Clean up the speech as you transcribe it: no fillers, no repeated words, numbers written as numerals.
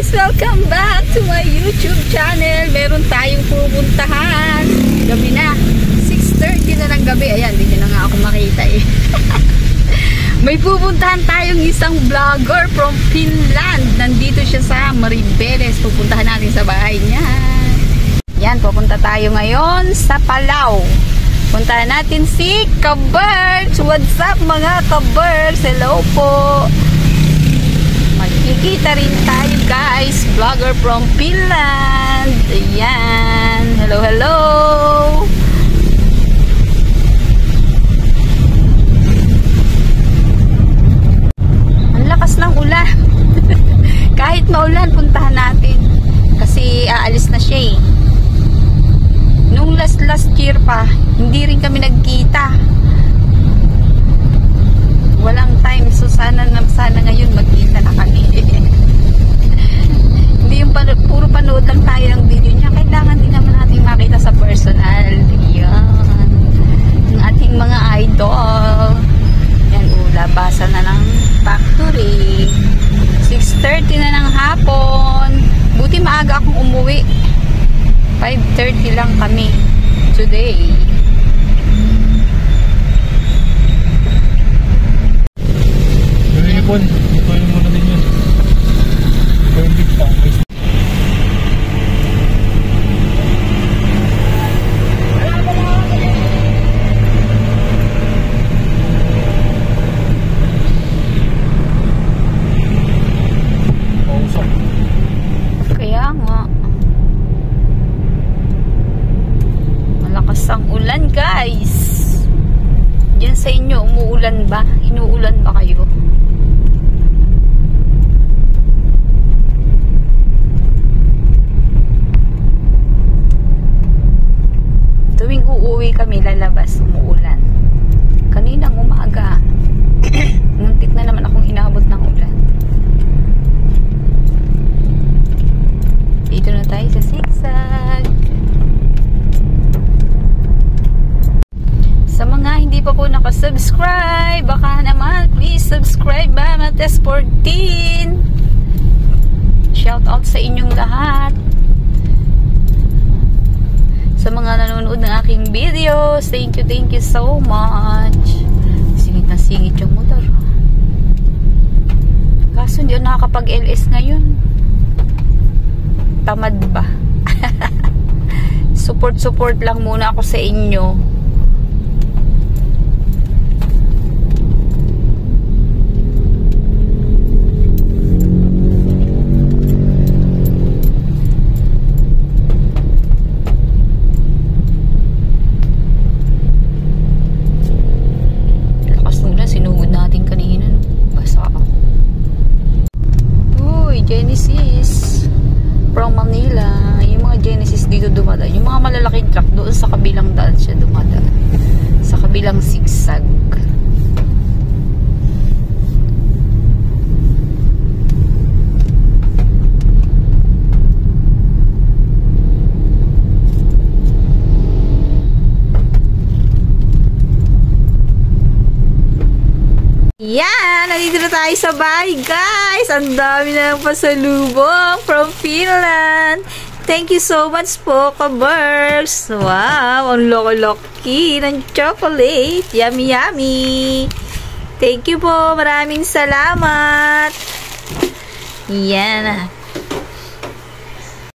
guys! Welcome back to my YouTube channel. Meron tayong pupuntahan. Gabi na. 6:30 na ng gabi. Ayan, hindi na nga ako makita eh. May pupuntahan tayong isang vlogger from Finland. Nandito siya sa Maribeles. Pupuntahan natin sa bahay niya. Yan, pupunta tayo ngayon sa Palau. Puntahan natin si Kabirds. What's up mga Kabirds? Hello po. Magkikita rin tayo guys. Vlogger from Finland. Ayan. Hello, hello. Ang lakas ng ulan. Kahit maulan, puntahan natin. Kasi aalis na siya eh. Nung last year pa, hindi rin kami nagkita. Walang time. So sana ngayon magkita na kami. Hindi yung puro panood lang tayo ng video niya. Kailangan din naman natin makita sa personal. Yan. Yung ating mga idol. Yan, labasan na ng factory. 6:30 na ng hapon. Buti maaga akong umuwi. 5:30 lang kami today. Ipon, ituloy muna din yun. Perfect pa. Kaya nga. Malakas ang ulan guys. Diyan sa inyo, umuulan ba? Inuulan ba kayo? Tuwing uuwi kami, lalabas, umuulan. Kaninang umaga, muntik na naman akong inabot ng ulan. Dito na tayo sa zigzag. Sa mga hindi pa po nakasubscribe, baka naman, please subscribe ba, Mates 14. Shout out sa inyong lahat. Sa mga nanonood ng aking videos, thank you so much. Singit na singit yung motor. Kaso hindi ako nakakapag-LS ngayon. Tamad ba? Support lang muna ako sa inyo. Genesis from Manila. Yung mga Genesis dito dumadaan. Yung mga malalaking truck doon sa kabilang daan siya dumadaan. Sa kabilang zigzag. Yan! Nandito na tayo sa bahay, guys! Ang dami na ng pasalubong from Finland! Thank you so much po, Kabirds! Wow! Ang loko-loki ng chocolate! Yummy, yummy! Thank you po! Maraming salamat! Yan!